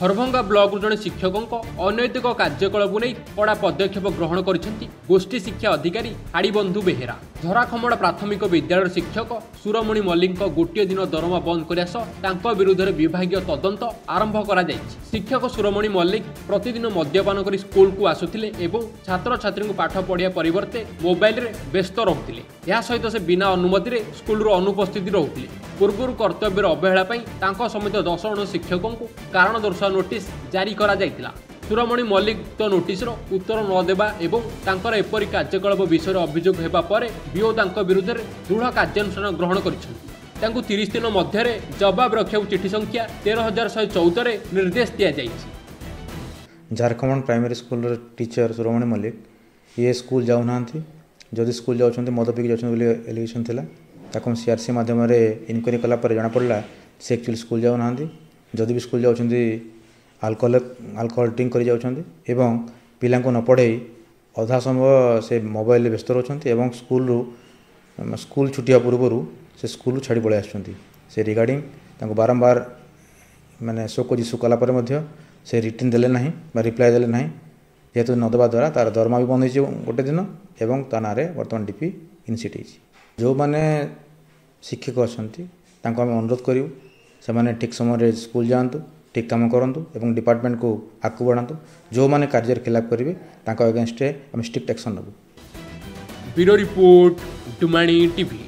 Harbhanga block जड़े शिक्षकों अनैतिक कार्यकलाप नहीं कड़ा पदक्षेप ग्रहण कर गोष्ठी शिक्षा अधिकारी हाड़ीबंधु बेहेरा धराखमड़ा प्राथमिक विद्यालय शिक्षक सुरमणि मल्लिक गोटे दिन दरमा बंद करने सह विरुद्ध में विभाग तदंत आरंभ कर शिक्षक सुरमणि मल्लिक प्रतिदिन मद्यपान कर स्कूल को आसुले और छात्र छात्री को पाठ पढ़िया परिवर्ते मोबाइल रे व्यस्त रोते यह सहित से बिना अनुमति स्कूल अनुपस्थित रोते पूर्व कर्तव्य अवहेला समेत 10 जन शिक्षकों को कारण दर्शाओ नोटिस जारी करा जायतिला। सुरमणि मल्लिक तो नोटिस उत्तर न देवा एवं एपरी कार्यकलाप विषय अभियोग हेबा परे बीओ विरुद्ध में दृढ़ कार्यानुष्ठान ग्रहण कर 30 दिन मध्य जवाब रखा चिठी संख्या 13,114 निर्देश दि जाइए। Jharkhand primary school teacher Suramani Mallik ये स्कूल जाऊना जदि स्कूल जाऊँ मद पिक जाऊँ एलिगेशन था ताको सीआरसी माध्यम इनक्वारी कला जना पड़ा से एक्चुअली स्कूल जाऊना जदि भी स्कूल जाऊँ आल्कोहल ड्रिंक कर जाऊँच पिला न पढ़े अधा समय से मोबाइल व्यस्त रोचते स्कूल छुटिया पूर्व से स्कूल छाड़ी पड़े आसे रिगार्डिंग बारंबार माने शोक जिसु कलापर से रिटर्न देले ना रिप्लाय देले ना जेहेतु न देवा द्वारा तार दरमा भी बंद हो गोटे दिन एवं ता ना बर्तमान डीपी इनिशिएट जो मैंने शिक्षक अच्छा आम अनुरोध करूँ से ठीक समय स्कूल जातु ठीक काम करूँ एवं डिपार्टमेंट को आगू बढ़ातु जो मैंने कार्य खिलाफ करेंगे अगेंस्ट आम स्ट्रिक्ट एक्शन नबू। ब्यूरो रिपोर्ट डुमाणी टीवी।